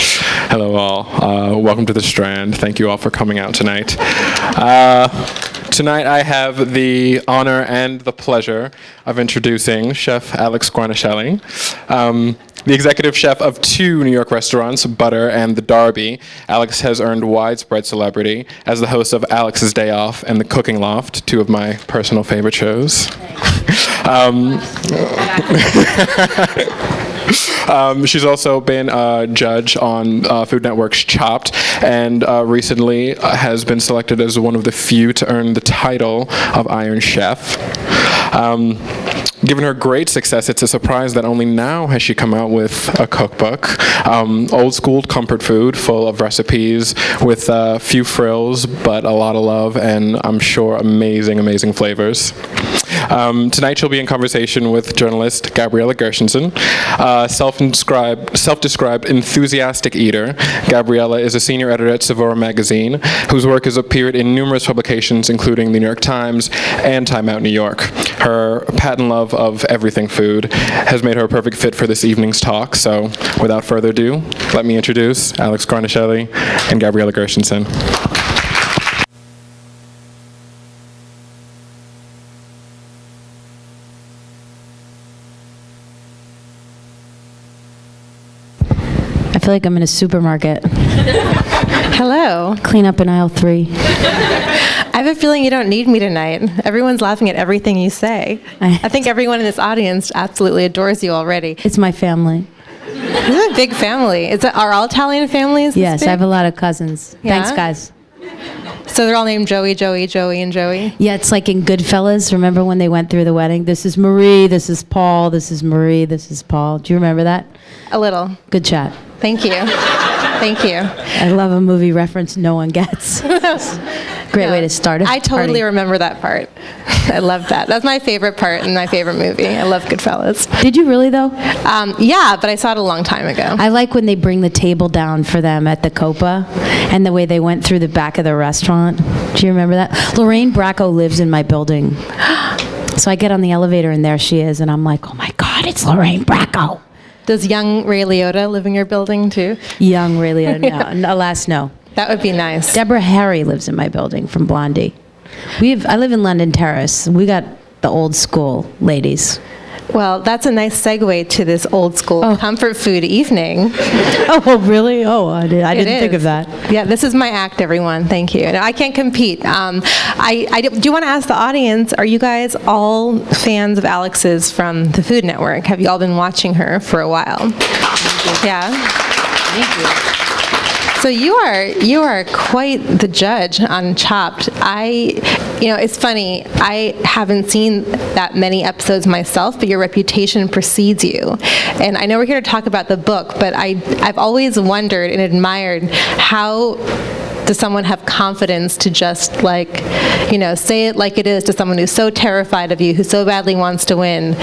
Hello all. Welcome to the Strand. Thank you all for coming out tonight. Tonight I have the honor and the pleasure of introducing Chef Alex Guarnaschelli, the executive chef of 2 New York restaurants, Butter and The Derby. Alex has earned widespread celebrity as the host of Alex's Day Off and The Cooking Loft, 2 of my personal favorite shows. She's also been a judge on Food Network's Chopped, and recently has been selected as one of the few to earn the title of Iron Chef. Given her great success, it's a surprise that only now has she come out with a cookbook. Old school comfort food full of recipes with a few frills, but a lot of love, and I'm sure amazing flavors. Tonight she'll be in conversation with journalist Gabriella Gershenson, self-described enthusiastic eater. Gabriella is a senior editor at Saveur Magazine, whose work has appeared in numerous publications, including the New York Times and Time Out New York. Her patent love of everything food has made her a perfect fit for this evening's talk. So, without further ado, let me introduce Alex Guarnaschelli and Gabriella Gershenson. I feel like I'm in a supermarket. Hello. Clean up in aisle 3. I have a feeling you don't need me tonight. Everyone's laughing at everything you say. I think everyone in this audience absolutely adores you already. It's my family. This is a big family. Are all Italian families this Yes, big? I have a lot of cousins. Yeah? Thanks, guys. So they're all named Joey, and Joey? Yeah, it's like in Goodfellas. Remember when they went through the wedding? This is Marie, this is Paul, this is Marie, this is Paul. Do you remember that? A little. Good chat. Thank you. Thank you. I love a movie reference no one gets. Great way to start a I totally party. remember that part. I love that. That's my favorite part in my favorite movie. I love Goodfellas. Did you really, though? Yeah, but I saw it a long time ago. I like when they bring the table down for them at the Copa and the way they went through the back of the restaurant. Do you remember that? Lorraine Bracco lives in my building. So I get on the elevator and there she is, and I'm like, oh my God, it's Lorraine Bracco. Does young Ray Liotta live in your building too? Young Ray Liotta, no. Alas, no. That would be nice. Deborah Harry lives in my building from Blondie. I live in London Terrace. We got the old school ladies. Well, that's a nice segue to this old school comfort food evening. Oh, really? Oh, I didn't think of that. Yeah, this is my act, everyone. Thank you. No, I can't compete. I do want to ask the audience, are you guys all fans of Alex's from the Food Network? Have you all been watching her for a while? Yeah? Thank you. So you are quite the judge on Chopped. It's funny, I haven't seen that many episodes myself, but your reputation precedes you. And I know we're here to talk about the book, but I've always wondered and admired how does someone have confidence to just say it like it is to someone who's so terrified of you, who so badly wants to win.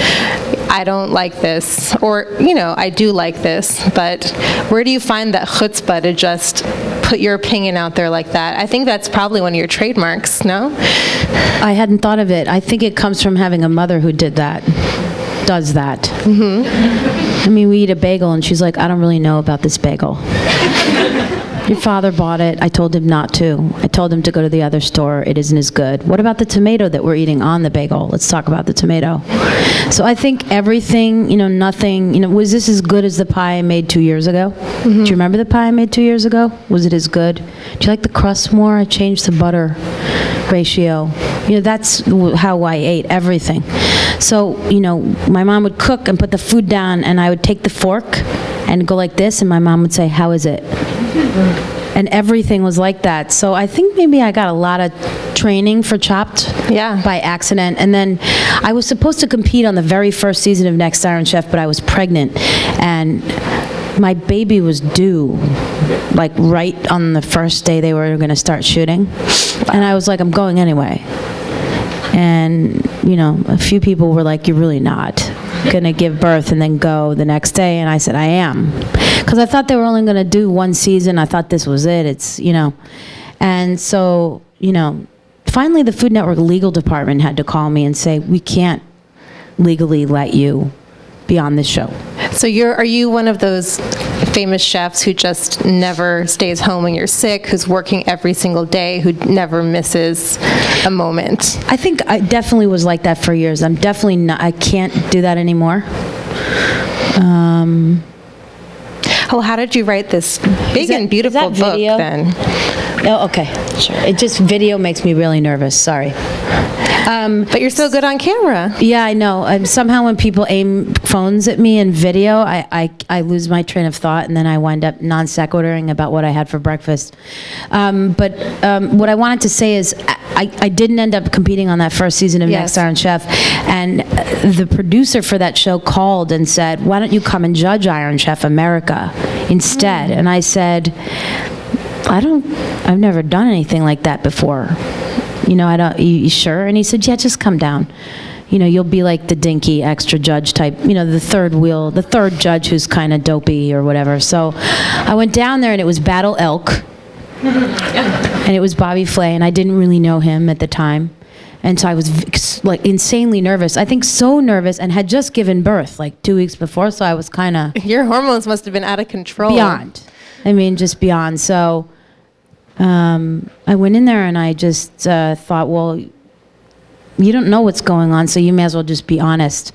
I don't like this, or, I do like this, but where do you find that chutzpah to just put your opinion out there like that? I think that's probably one of your trademarks, no? I hadn't thought of it. I think it comes from having a mother who does that. Mm-hmm. I mean, we eat a bagel, and she's like, I don't really know about this bagel. Your father bought it. I told him not to. I told him to go to the other store. It isn't as good. What about the tomato that we're eating on the bagel? Let's talk about the tomato. So I think everything, nothing, was this as good as the pie I made 2 years ago? Mm-hmm. Do you remember the pie I made 2 years ago? Was it as good? Do you like the crust more? I changed the butter ratio. That's how I ate everything. So, my mom would cook and put the food down, and I would take the fork and go like this, and my mom would say, how is it? And everything was like that. So I think maybe I got a lot of training for Chopped by accident. And then I was supposed to compete on the very first season of Next Iron Chef, but I was pregnant. And my baby was due, right on the first day they were going to start shooting. And I was like, I'm going anyway. And, a few people were like, you're really not going to give birth and then go the next day. And I said, I am. Because I thought they were only going to do one season. I thought this was it. It's, And so, finally the Food Network legal department had to call me and say, we can't legally let you be on this show. So are you one of those famous chefs who just never stays home when you're sick, who's working every single day, who never misses a moment. I think I definitely was like that for years. I'm definitely not, I can't do that anymore. Oh, how did you write this big and beautiful book video? then? Oh, okay, sure. It just, video makes me really nervous, sorry. But you're so good on camera. Yeah, I know. Somehow when people aim phones at me in video, I lose my train of thought, and then I wind up non sequituring about what I had for breakfast. But what I wanted to say is I didn't end up competing on that first season of Yes. Next Iron Chef, and the producer for that show called and said, "Why don't you come and judge Iron Chef America instead?" And I said, I've never done anything like that before. You sure? And he said, yeah, just come down. You'll be like the dinky extra judge type, the third judge who's kind of dopey or whatever. So I went down there, and it was Battle Elk, and it was Bobby Flay, and I didn't really know him at the time. And so I was like insanely nervous. I think so nervous, and had just given birth like 2 weeks before, so I was kind of... Your hormones must have been out of control. Beyond. Just beyond. So I went in there, and I just thought, well, you don't know what's going on, so you may as well just be honest.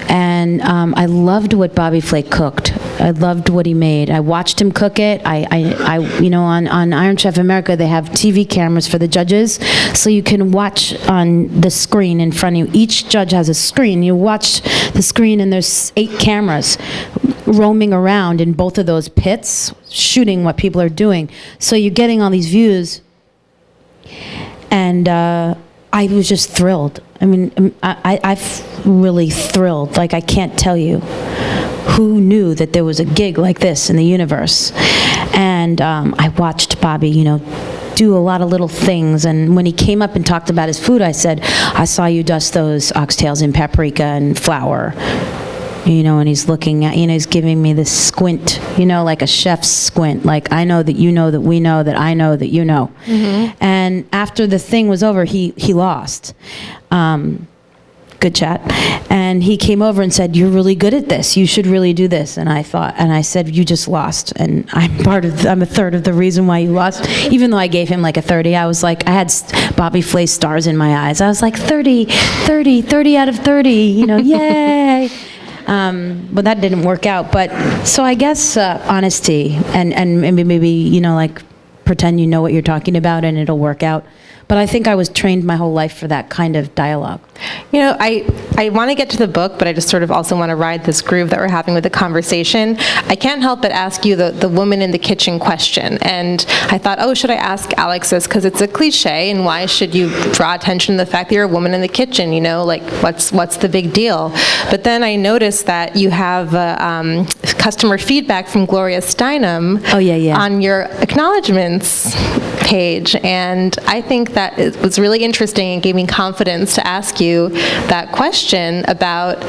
And I loved what Bobby Flake cooked. I loved what he made. I watched him cook it. On Iron Chef America, they have TV cameras for the judges, so you can watch on the screen in front of you. Each judge has a screen. You watch the screen, and there's 8 cameras roaming around in both of those pits, shooting what people are doing. So you're getting all these views, and I was just thrilled. I'm really thrilled. Like, I can't tell you who knew that there was a gig like this in the universe. And I watched Bobby, do a lot of little things. And when he came up and talked about his food, I said, I saw you dust those oxtails in paprika and flour. And he's looking at, he's giving me this squint, like a chef's squint. Like, I know that you know that we know that I know that you know. Mm-hmm. And after the thing was over, he lost. Good chat. And he came over and said, you're really good at this. You should really do this. And I said, you just lost. And I'm a third of the reason why you lost. Even though I gave him like a 30, I was like, I had Bobby Flay stars in my eyes. I was like, 30 out of 30, yay. But that didn't work out. But so I guess honesty and maybe like pretend you know what you're talking about and it'll work out. But I think I was trained my whole life for that kind of dialogue. I want to get to the book, but I just sort of also want to ride this groove that we're having with the conversation. I can't help but ask you the woman in the kitchen question. And I thought, should I ask Alex this? Because it's a cliche, and why should you draw attention to the fact that you're a woman in the kitchen? Like, what's the big deal? But then I noticed that you have customer feedback from Gloria Steinem on your acknowledgments page. And I think that it was really interesting and gave me confidence to ask you that question about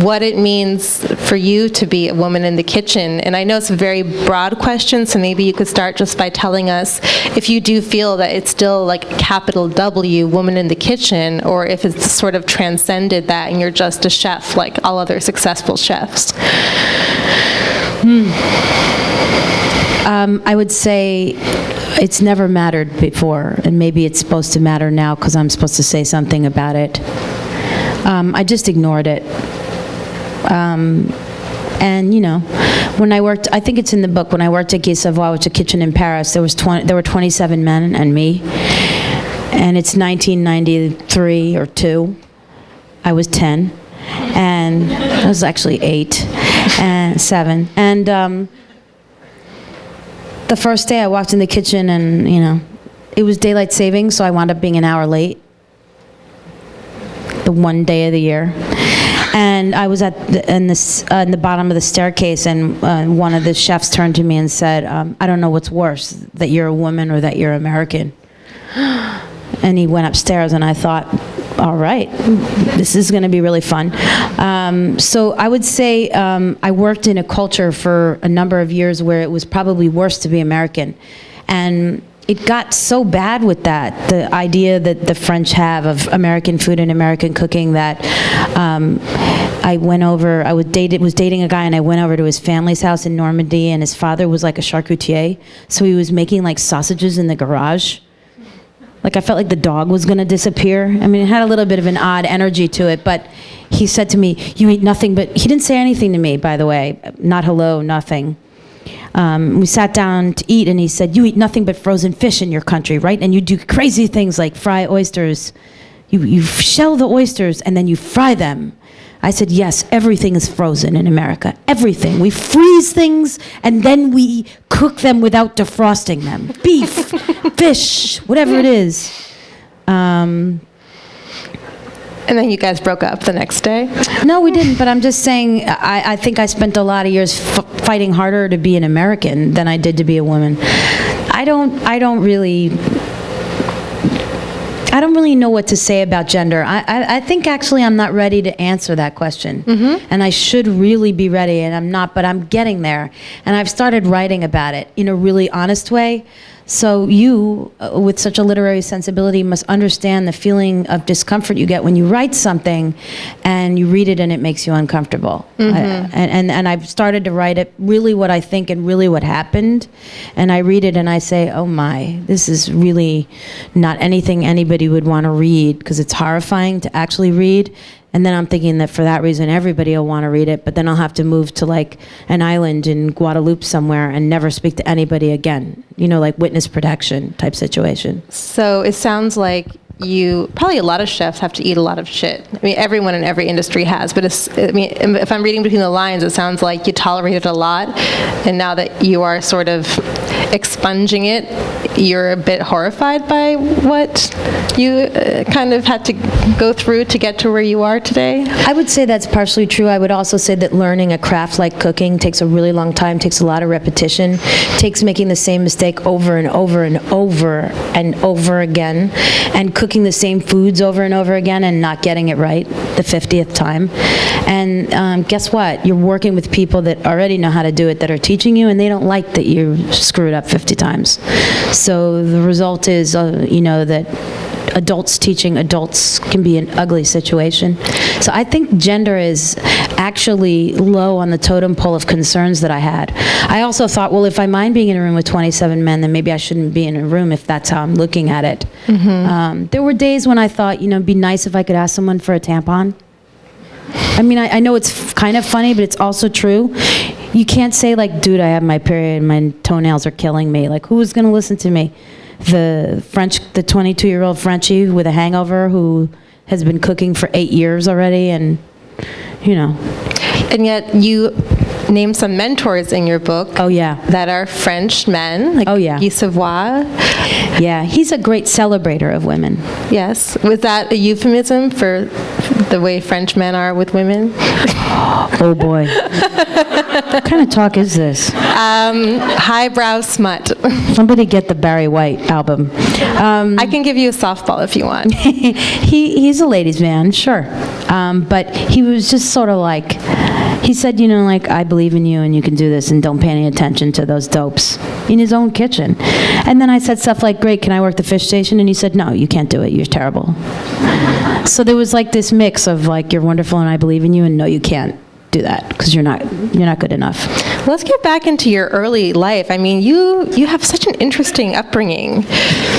what it means for you to be a woman in the kitchen. And I know it's a very broad question, so maybe you could start just by telling us if you do feel that it's still like capital W, woman in the kitchen, or if it's sort of transcended that and you're just a chef like all other successful chefs. I would say it's never mattered before, and maybe it's supposed to matter now because I'm supposed to say something about it. I just ignored it. And, when I worked, I think it's in the book, when I worked at Quai Savoy, which is a kitchen in Paris, there were 27 men and me. And it's 1993 or 2. I was 10. And I was actually 8 and 7. And the first day I walked in the kitchen and, it was daylight savings, so I wound up being an hour late. The one day of the year. And I was in the bottom of the staircase, and one of the chefs turned to me and said, I don't know what's worse, that you're a woman or that you're American. And he went upstairs, and I thought, all right, this is going to be really fun. So I would say I worked in a culture for a number of years where it was probably worse to be American. And it got so bad with that, the idea that the French have of American food and American cooking, that I went over, was dating a guy, and I went over to his family's house in Normandy, and his father was like a charcutier, so he was making like sausages in the garage. Like, I felt like the dog was going to disappear. I mean, it had a little bit of an odd energy to it, but he said to me, "You eat nothing but..." He didn't say anything to me, by the way. Not hello, nothing. We sat down to eat, and he said, "You eat nothing but frozen fish in your country, right? And you do crazy things like fry oysters. You shell the oysters, and then you fry them." I said, "Yes, everything is frozen in America. Everything. We freeze things, and then we cook them without defrosting them. Beef, fish, whatever it is." And then you guys broke up the next day? No, we didn't, but I'm just saying, I think I spent a lot of years fighting harder to be an American than I did to be a woman. I don't really know what to say about gender. I think actually I'm not ready to answer that question. And I should really be ready, and I'm not, but I'm getting there. And I've started writing about it in a really honest way. So you, with such a literary sensibility, must understand the feeling of discomfort you get when you write something and you read it and it makes you uncomfortable. And I've started to write it really what I think and really what happened. And I read it and I say, oh my, this is really not anything anybody would want to read, because it's horrifying to actually read. And then I'm thinking that for that reason, everybody will want to read it, but then I'll have to move to like an island in Guadeloupe somewhere and never speak to anybody again. You know, like witness protection type situation. So it sounds like probably a lot of chefs have to eat a lot of shit. I mean, everyone in every industry has, but if I'm reading between the lines, it sounds like you tolerated a lot, and now that you are sort of expunging it, you're a bit horrified by what you kind of had to go through to get to where you are today? I would say that's partially true. I would also say that learning a craft like cooking takes a really long time, takes a lot of repetition, takes making the same mistake over and over and over and over again, and cooking the same foods over and over again and not getting it right the 50th time. And guess what? You're working with people that already know how to do it, that are teaching you, and they don't like that you screw it up 50 times. So the result is, that adults teaching adults can be an ugly situation. So I think gender is actually low on the totem pole of concerns that I had. I also thought, well, if I mind being in a room with 27 men, then maybe I shouldn't be in a room if that's how I'm looking at it. There were days when I thought, it'd be nice if I could ask someone for a tampon. I mean, I know it's kind of funny, but it's also true. You can't say, like, dude, I have my period, my toenails are killing me. Like, who is going to listen to me? The 22-year-old Frenchie with a hangover who has been cooking for 8 years already, and, And yet you name some mentors in your book. Oh, yeah. That are French men, like Guy Savoy. Yeah, he's a great celebrator of women. Yes. Was that a euphemism for the way French men are with women? Oh, boy. What kind of talk is this? Highbrow smut. Somebody get the Barry White album. I can give you a softball if you want. He's a ladies' man, sure. But he was just sort of like, he said, I believe in you and you can do this, and don't pay any attention to those dopes, in his own kitchen. And then I said stuff like, great, can I work the fish station? And he said, no, you can't do it, you're terrible. So there was like this mix of like, you're wonderful and I believe in you, and no, you can't do that because you're not good enough. Let's get back into your early life. I mean, you have such an interesting upbringing.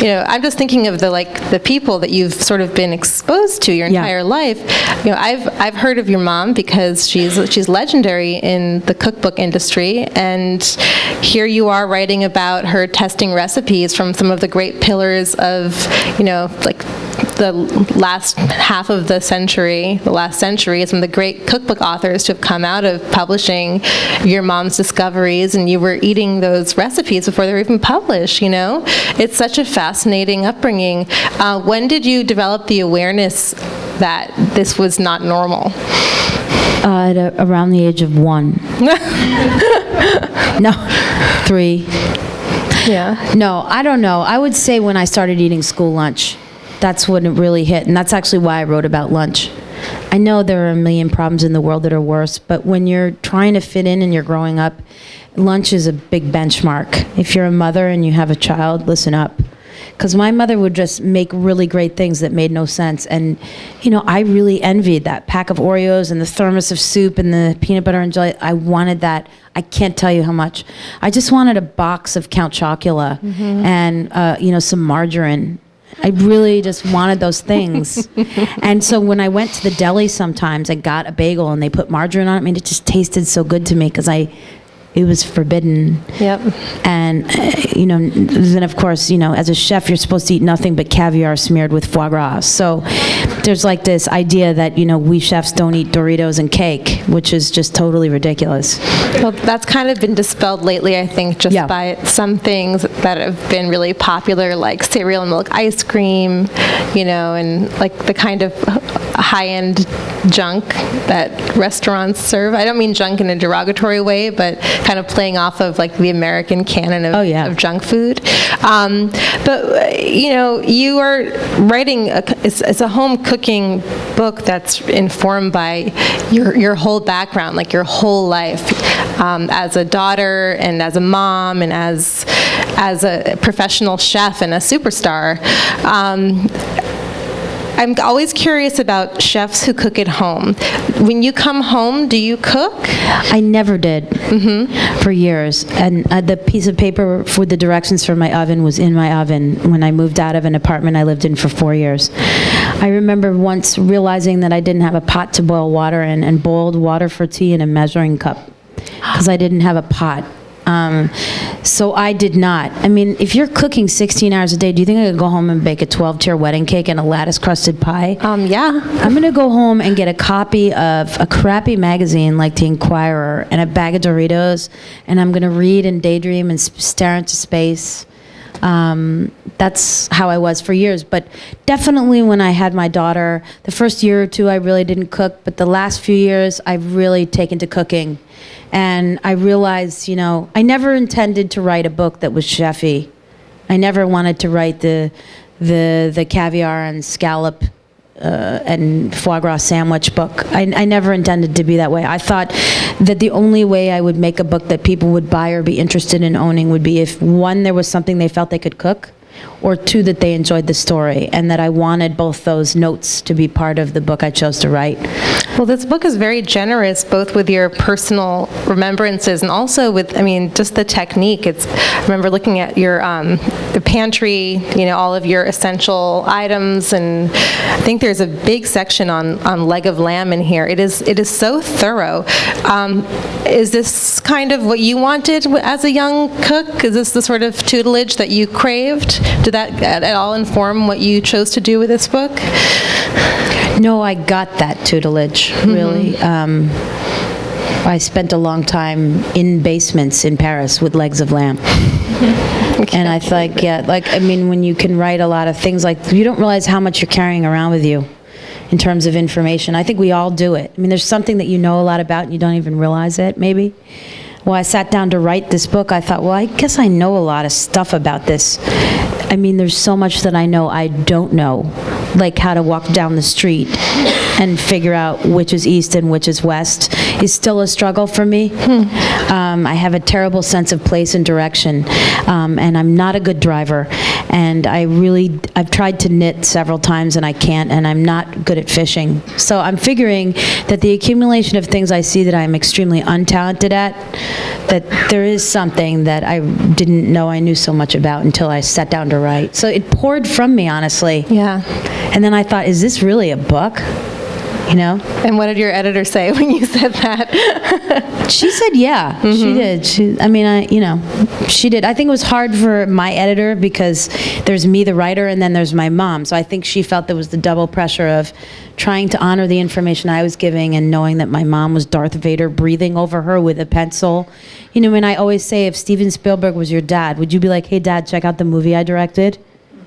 I'm just thinking of the people that you've sort of been exposed to your entire life. I've heard of your mom because she's legendary in the cookbook industry, and here you are writing about her testing recipes from some of the great pillars of, the last half of the last century, some of the great cookbook authors to have come out of publishing your mom's discoveries, and you were eating those recipes before they were even published, It's such a fascinating upbringing. When did you develop the awareness that this was not normal? Around the age of 1. No, 3. Yeah. No, I don't know. I would say when I started eating school lunch. That's when it really hit, and that's actually why I wrote about lunch. I know there are a million problems in the world that are worse, but when you're trying to fit in and you're growing up, lunch is a big benchmark. If you're a mother and you have a child, listen up. because my mother would just make really great things that made no sense. And, I really envied that pack of Oreos and the thermos of soup and the peanut butter and jelly. I wanted that. I can't tell you how much. I just wanted a box of Count Chocula and, some margarine. I really just wanted those things. And so when I went to the deli sometimes, I got a bagel and they put margarine on it. I mean, it just tasted so good to me because it was forbidden. Yep. And, then of course, as a chef, you're supposed to eat nothing but caviar smeared with foie gras. So there's like this idea that, we chefs don't eat Doritos and cake, which is just totally ridiculous. Well, that's kind of been dispelled lately, I think, just by some things that have been really popular, like cereal and milk ice cream, and like the kind of high-end junk that restaurants serve. I don't mean junk in a derogatory way, but kind of playing off of like the American canon of junk food. But you are writing it's a home cooking book that's informed by your whole background, like your whole life, as a daughter and as a mom and as a professional chef and a superstar. I'm always curious about chefs who cook at home. When you come home, do you cook? I never did for years. And the piece of paper for the directions for my oven was in my oven when I moved out of an apartment I lived in for 4 years. I remember once realizing that I didn't have a pot to boil water in and boiled water for tea in a measuring cup because I didn't have a pot. So I did not. I mean, if you're cooking 16 hours a day, do you think I could go home and bake a 12-tier wedding cake and a lattice-crusted pie? Yeah. I'm going to go home and get a copy of a crappy magazine like The Inquirer and a bag of Doritos, and I'm going to read and daydream and stare into space. That's how I was for years. But definitely when I had my daughter, the first year or two, I really didn't cook. But the last few years, I've really taken to cooking. And I realized, I never intended to write a book that was chefy. I never wanted to write the caviar and scallop and foie gras sandwich book. I never intended to be that way. I thought that the only way I would make a book that people would buy or be interested in owning would be if, one, there was something they felt they could cook, or two, that they enjoyed the story, and that I wanted both those notes to be part of the book I chose to write. Well, this book is very generous, both with your personal remembrances and also with, just the technique. I remember looking at your the pantry, all of your essential items, and I think there's a big section on leg of lamb in here. It is so thorough. Is this kind of what you wanted as a young cook? Is this the sort of tutelage that you craved? Did that at all inform what you chose to do with this book? No, I got that tutelage, really. I spent a long time in basements in Paris with legs of lamb. And I thought, when you can write a lot of things, you don't realize how much you're carrying around with you in terms of information. I think we all do it. There's something that you know a lot about and you don't even realize it, maybe. Well, I sat down to write this book. I thought, well, I guess I know a lot of stuff about this. There's so much that I know I don't know, like how to walk down the street and figure out which is east and which is west is still a struggle for me. I have a terrible sense of place and direction, and I'm not a good driver. And I've tried to knit several times and I can't, and I'm not good at fishing. So I'm figuring that the accumulation of things I see that I'm extremely untalented at, that there is something that I didn't know I knew so much about until I sat down to write. So it poured from me, honestly. Yeah. And then I thought, is this really a book? And what did your editor say when you said that? She said, yeah, she did. She did. I think it was hard for my editor because there's me, the writer, and then there's my mom. So I think she felt there was the double pressure of trying to honor the information I was giving and knowing that my mom was Darth Vader breathing over her with a pencil. I always say, if Steven Spielberg was your dad, would you be like, hey, Dad, check out the movie I directed?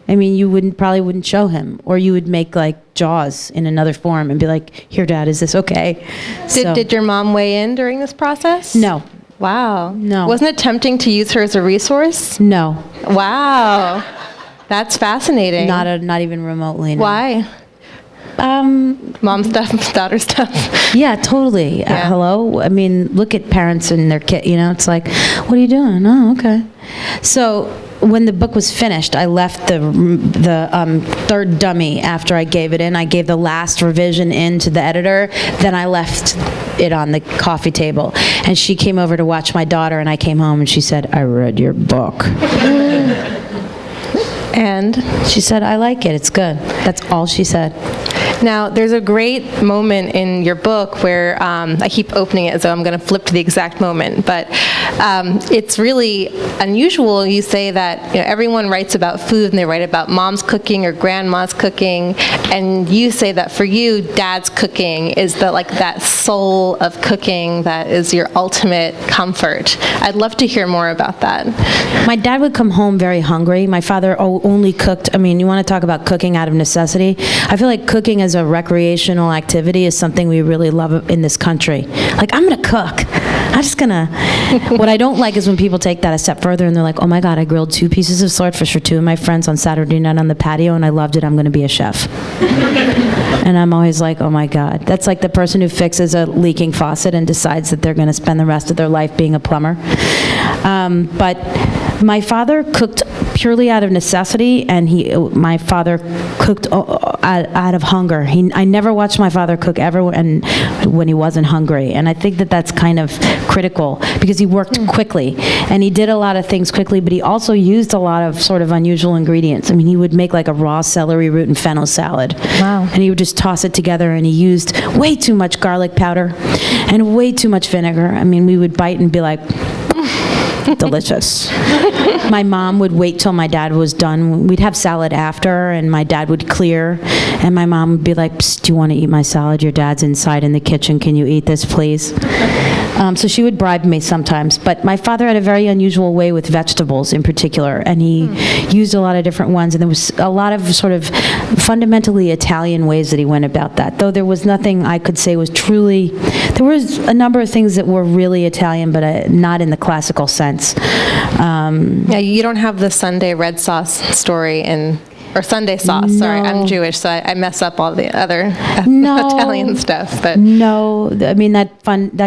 You probably wouldn't show him, or you would make Jaws in another form and be like, here, Dad, is this okay? Did your mom weigh in during this process? No. Wow. No. Wasn't it tempting to use her as a resource? No. Wow. That's fascinating. Not even remotely. No. Why? Mom stuff, daughter stuff. Yeah, totally. Yeah. Hello? Look at parents and their kid, it's like, what are you doing? Oh, okay. So when the book was finished, I left the third dummy after I gave it in. I gave the last revision in to the editor, then I left it on the coffee table. And she came over to watch my daughter, and I came home, and she said, "I read your book." And she said, "I like it, it's good." That's all she said. now, there's a great moment in your book where I keep opening it as though I'm going to flip to the exact moment, but it's really unusual. You say that everyone writes about food and they write about mom's cooking or grandma's cooking, and you say that for you, dad's cooking is that soul of cooking that is your ultimate comfort. I'd love to hear more about that. My dad would come home very hungry. My father only cooked. I mean, you want to talk about cooking out of necessity? I feel like cooking as a recreational activity is something we really love in this country. Like, I'm going to cook. I'm just going to... What I don't like is when people take that a step further and they're like, "Oh my God, I grilled 2 pieces of swordfish for 2 of my friends on Saturday night on the patio and I loved it. I'm going to be a chef." And I'm always like, oh my God. That's like the person who fixes a leaking faucet and decides that they're going to spend the rest of their life being a plumber. But my father cooked purely out of necessity, and my father cooked out of hunger. I never watched my father cook ever and when he wasn't hungry, and I think that that's kind of critical because he worked quickly, and he did a lot of things quickly, but he also used a lot of sort of unusual ingredients. I mean, he would make like a raw celery root and fennel salad. Wow. And he would just toss it together, and he used way too much garlic powder and way too much vinegar. I mean, we would bite and be like, delicious. My mom would wait till my dad was done. We'd have salad after, and my dad would clear, and my mom would be like, "Psst, do you want to eat my salad? Your dad's inside in the kitchen. Can you eat this, please?" So she would bribe me sometimes. But my father had a very unusual way with vegetables in particular, and he used a lot of different ones, and there was a lot of sort of fundamentally Italian ways that he went about that, though there was nothing I could say was truly... There was a number of things that were really Italian, but not in the classical sense. Yeah, you don't have the Sunday red sauce story or Sunday sauce. Sorry, No. I'm Jewish, so I mess up all the other No. Italian stuff. But No, I mean, that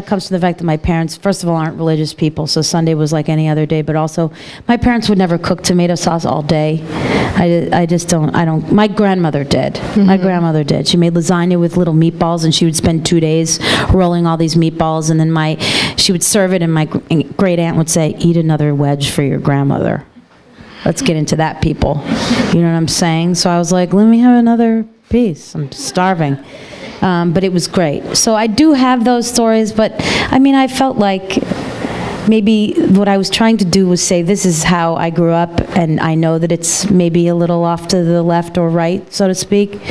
comes from the fact that my parents, first of all, aren't religious people, so Sunday was like any other day, but also my parents would never cook tomato sauce all day. I just don't, my grandmother did. My grandmother did. She made lasagna with little meatballs, and she would spend 2 days rolling all these meatballs, and then she would serve it, and my great aunt would say, "Eat another wedge for your grandmother." Let's get into that, people. You know what I'm saying? So I was like, let me have another piece. I'm starving. But it was great. So I do have those stories, but I mean, I felt like maybe what I was trying to do was say, this is how I grew up, and I know that it's maybe a little off to the left or right, so to speak,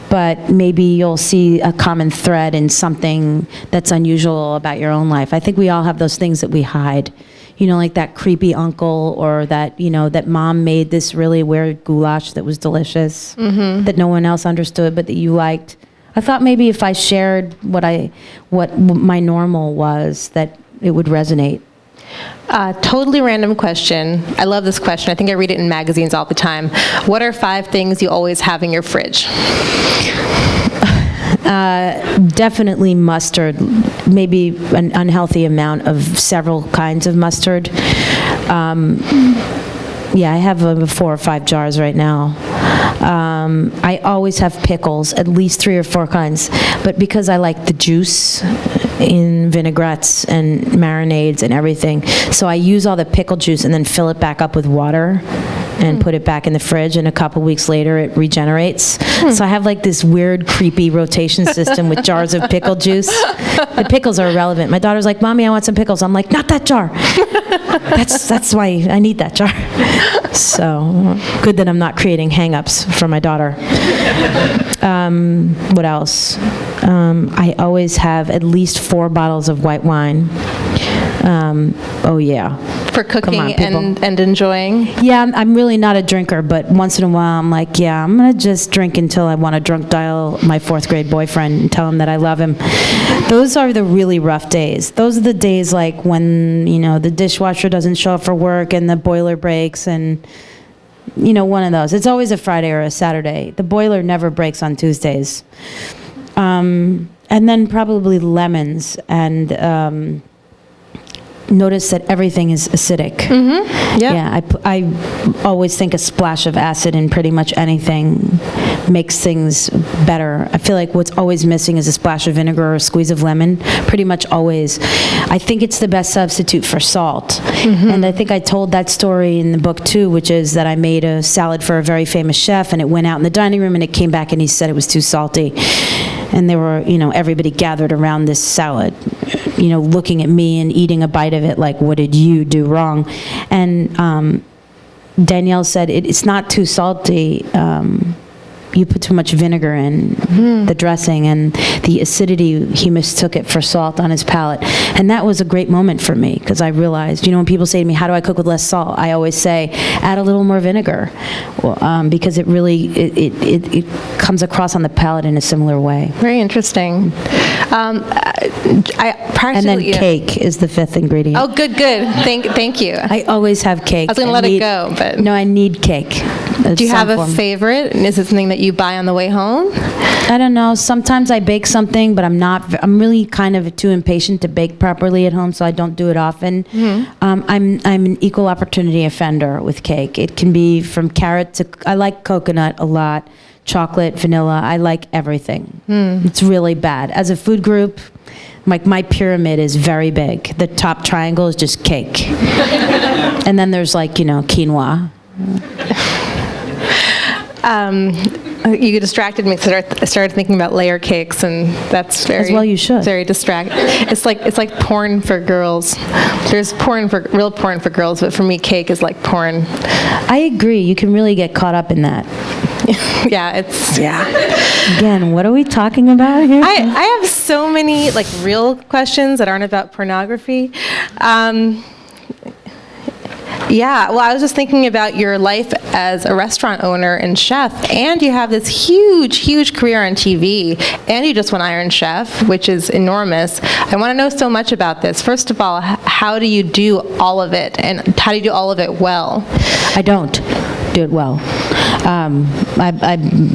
but maybe you'll see a common thread in something that's unusual about your own life. I think we all have those things that we hide. You know, like that creepy uncle, or that, that mom made this really weird goulash that was delicious, that no one else understood, but that you liked. I thought maybe if I shared what my normal was, that it would resonate. Totally random question. I love this question. I think I read it in magazines all the time. What are 5 things you always have in your fridge? Definitely mustard, maybe an unhealthy amount of several kinds of mustard. Yeah, I have 4 or 5 jars right now. I always have pickles, at least 3 or 4 kinds, but because I like the juice in vinaigrettes and marinades and everything, so I use all the pickle juice and then fill it back up with water and put it back in the fridge, and a couple weeks later it regenerates. So I have like this weird, creepy rotation system with jars of pickle juice. The pickles are irrelevant. My daughter's like, "Mommy, I want some pickles." I'm like, "Not that jar." That's why I need that jar. So good that I'm not creating hang-ups for my daughter. What else? I always have at least 4 bottles of white wine. Oh yeah. For cooking on, people. and enjoying? Yeah, I'm really not a drinker, but once in a while I'm like, yeah, I'm going to just drink until I want to drunk dial my 4th grade boyfriend and tell him that I love him. Those are the really rough days. Those are the days like when, the dishwasher doesn't show up for work and the boiler breaks and, one of those. It's always a Friday or a Saturday. The boiler never breaks on Tuesdays. And then probably lemons and noticed that everything is acidic. Yeah, I always think a splash of acid in pretty much anything makes things better. I feel like what's always missing is a splash of vinegar or a squeeze of lemon, pretty much always. I think it's the best substitute for salt. And I think I told that story in the book too, which is that I made a salad for a very famous chef, and it went out in the dining room, and it came back and he said it was too salty. And there were, everybody gathered around this salad, looking at me and eating a bite of it like, what did you do wrong? And Danielle said, it's not too salty. You put too much vinegar in the dressing, and the acidity, he mistook it for salt on his palate. And that was a great moment for me, because I realized, when people say to me, how do I cook with less salt? I always say, add a little more vinegar, because it really, it comes across on the palate in a similar way. Very interesting. And then cake is the fifth ingredient. Oh, good. Thank you. I always have cake. I was going to let it go, but... No, I need cake. Do you have a favorite? And is it something that you buy on the way home? I don't know. Sometimes I bake something, but I'm really kind of too impatient to bake properly at home, so I don't do it often. I'm an equal opportunity offender with cake. It can be from carrot to... I like coconut a lot, chocolate, vanilla. I like everything. It's really bad. As a food group, my pyramid is very big. The top triangle is just cake. And then there's quinoa. You distracted me because I started thinking about layer cakes, and that's very... As well you should. Very distracting. It's like porn for girls. There's real porn for girls, but for me, cake is like porn. I agree. You can really get caught up in that. Yeah. Again, what are we talking about here? I have so many real questions that aren't about pornography. Yeah, well, I was just thinking about your life as a restaurant owner and chef, and you have this huge career on TV, and you just won Iron Chef, which is enormous. I want to know so much about this. First of all, how do you do all of it, and how do you do all of it well? I don't do it well.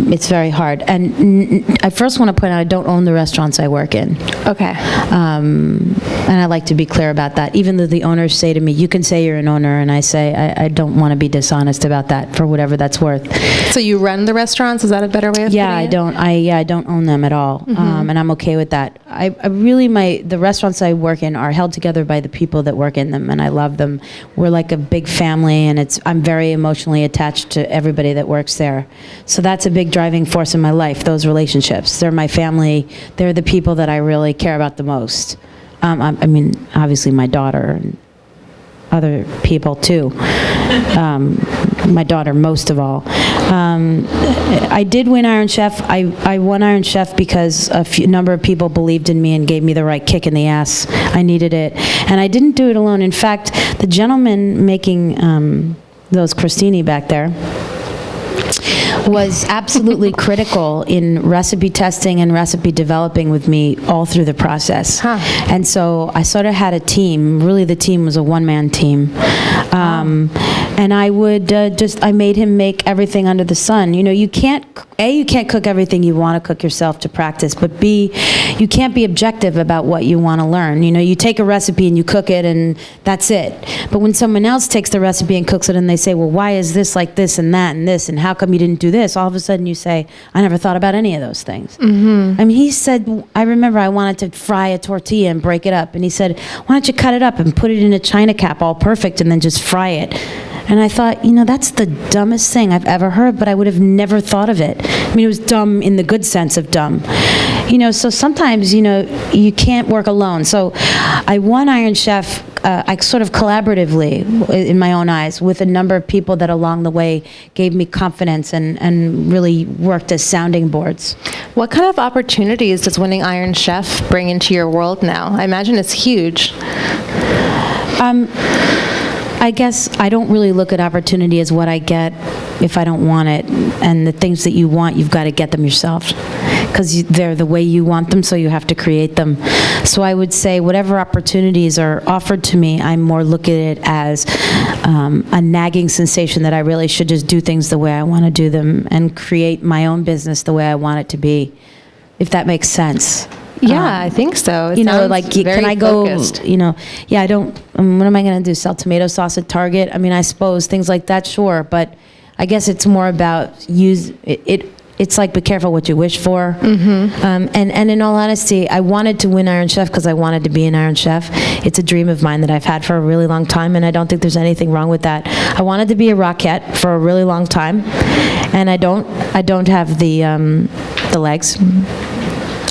It's very hard. And I first want to point out I don't own the restaurants I work in. Okay. And I like to be clear about that. Even though the owners say to me, you can say you're an owner, and I say I don't want to be dishonest about that for whatever that's worth. So you run the restaurants? Is that a better way of putting it? I don't own them at all. And I'm okay with that. The restaurants I work in are held together by the people that work in them, and I love them. We're like a big family, and I'm very emotionally attached to everybody that works there. So that's a big driving force in my life, those relationships. They're my family. They're the people that I really care about the most. Obviously my daughter and other people too. My daughter most of all. I did win Iron Chef. I won Iron Chef because a number of people believed in me and gave me the right kick in the ass. I needed it. And I didn't do it alone. In fact, the gentleman making those crostini back there was absolutely critical in recipe testing and recipe developing with me all through the process. And so I sort of had a team. Really, the team was a one-man team. And I would I made him make everything under the sun. You can't cook everything you want to cook yourself to practice, but B, you can't be objective about what you want to learn. You take a recipe and you cook it and that's it. But when someone else takes the recipe and cooks it and they say, well, why is this like this and that and this, and how come you didn't do this? All of a sudden you say, I never thought about any of those things. He said, I remember I wanted to fry a tortilla and break it up. And he said, why don't you cut it up and put it in a China cap all perfect and then just fry it? And I thought, that's the dumbest thing I've ever heard, but I would have never thought of it. It was dumb in the good sense of dumb. So sometimes, you can't work alone. So I won Iron Chef, I sort of collaboratively, in my own eyes, with a number of people that along the way gave me confidence and really worked as sounding boards. What kind of opportunities does winning Iron Chef bring into your world now? I imagine it's huge. I guess I don't really look at opportunity as what I get if I don't want it. And the things that you want, you've got to get them yourself. Because they're the way you want them, so you have to create them. So I would say whatever opportunities are offered to me, I more look at it as a nagging sensation that I really should just do things the way I want to do them and create my own business the way I want it to be, if that makes sense. Yeah, I think so. It You know, sounds like, very can I go, focused. you know, yeah, I don't, what am I going to do, sell tomato sauce at Target? I mean, I suppose things like that, sure, but I guess it's more about it's like, be careful what you wish for. And in all honesty, I wanted to win Iron Chef because I wanted to be an Iron Chef. It's a dream of mine that I've had for a really long time, and I don't think there's anything wrong with that. I wanted to be a Rockette for a really long time, and I don't have the legs.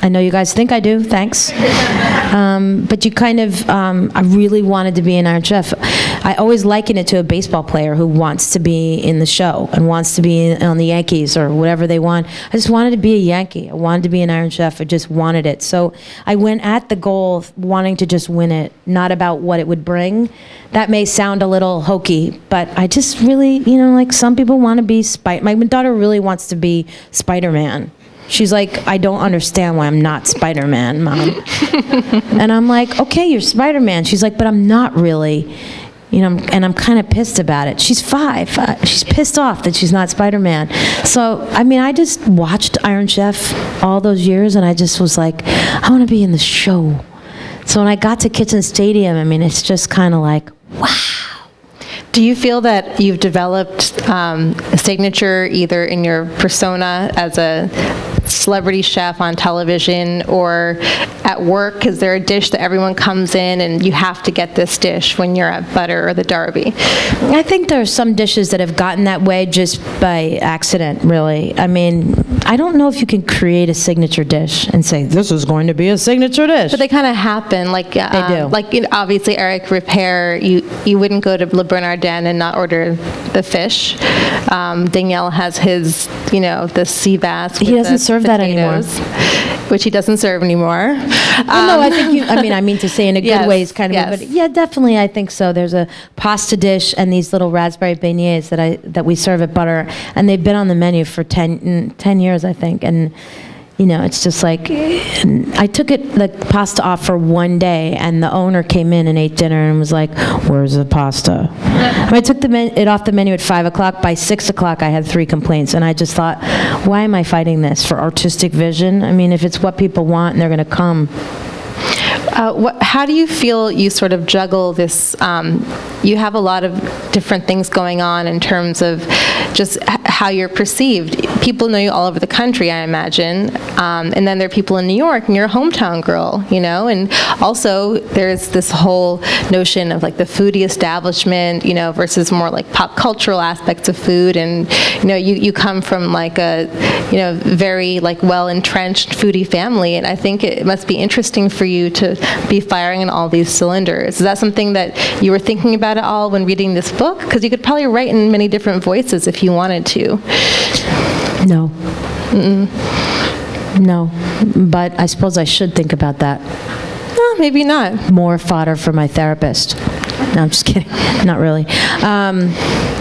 I know you guys think I do, thanks. But you kind of, I really wanted to be an Iron Chef. I always liken it to a baseball player who wants to be in the show and wants to be on the Yankees or whatever they want. I just wanted to be a Yankee. I wanted to be an Iron Chef. I just wanted it. So I went at the goal wanting to just win it, not about what it would bring. That may sound a little hokey, but I just really, you know, like some people want to be my daughter really wants to be Spider-Man. She's like, I don't understand why I'm not Spider-Man, Mom. And I'm like, okay, you're Spider-Man. She's like, but I'm not really. You know, and I'm kind of pissed about it. She's 5. She's pissed off that she's not Spider-Man. So, I mean, I just watched Iron Chef all those years, and I just was like, I want to be in the show. So when I got to Kitchen Stadium, I mean, it's just kind of like, wow. Do you feel that you've developed a signature either in your persona as a celebrity chef on television or at work? Is there a dish that everyone comes in and you have to get this dish when you're at Butter or the Derby? I think there are some dishes that have gotten that way just by accident, really. I mean, I don't know if you can create a signature dish and say, this is going to be a signature dish. But they kind of happen. Like They do. Like, you know, obviously Eric Repair, you wouldn't go to Le Bernardin and not order the fish. Danielle has his, you know, the sea bass. He doesn't serve that anymore. Which he doesn't serve anymore. Well, no, I think I mean to say in a good Yes, way is kind of, yes. but yeah, definitely, I think so. There's a pasta dish and these little raspberry beignets that we serve at Butter, and they've been on the menu for 10 years, I think, and you know, it's just like, I took the pasta off for one day, and the owner came in and ate dinner and was like, where's the pasta? I took it off the menu at 5 o'clock. By 6 o'clock, I had 3 complaints, and I just thought, why am I fighting this? For artistic vision? I mean, if it's what people want and they're going to come. How do you feel you sort of juggle this? You have a lot of different things going on in terms of just how you're perceived. People know you all over the country, I imagine. And then there are people in New York, and you're a hometown girl, you know? And also there's this whole notion of like the foodie establishment, you know, versus more like pop cultural aspects of food. And, you know, you come from like a, you know, very like well-entrenched foodie family. And I think it must be interesting for you to be firing on all these cylinders. Is that something that you were thinking about at all when reading this book? Because you could probably write in many different voices if you wanted to. No. No. But I suppose I should think about that. No, maybe not. More fodder for my therapist. No, I'm just kidding. Not really.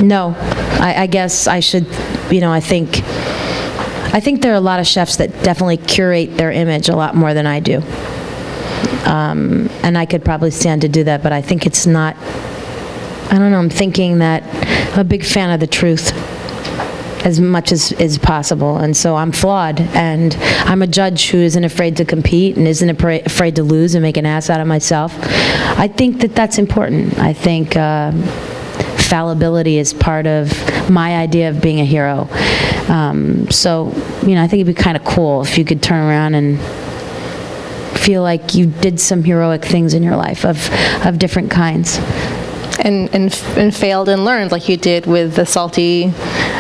No. I guess I should, you know, I think there are a lot of chefs that definitely curate their image a lot more than I do. And I could probably stand to do that, but I think it's not, I don't know, I'm thinking that I'm a big fan of the truth as much as is possible, and so I'm flawed, and I'm a judge who isn't afraid to compete and isn't afraid to lose and make an ass out of myself. I think that that's important. I think fallibility is part of my idea of being a hero. So, you know, I think it'd be kind of cool if you could turn around and feel like you did some heroic things in your life of different kinds. And failed and learned, like you did with the salty,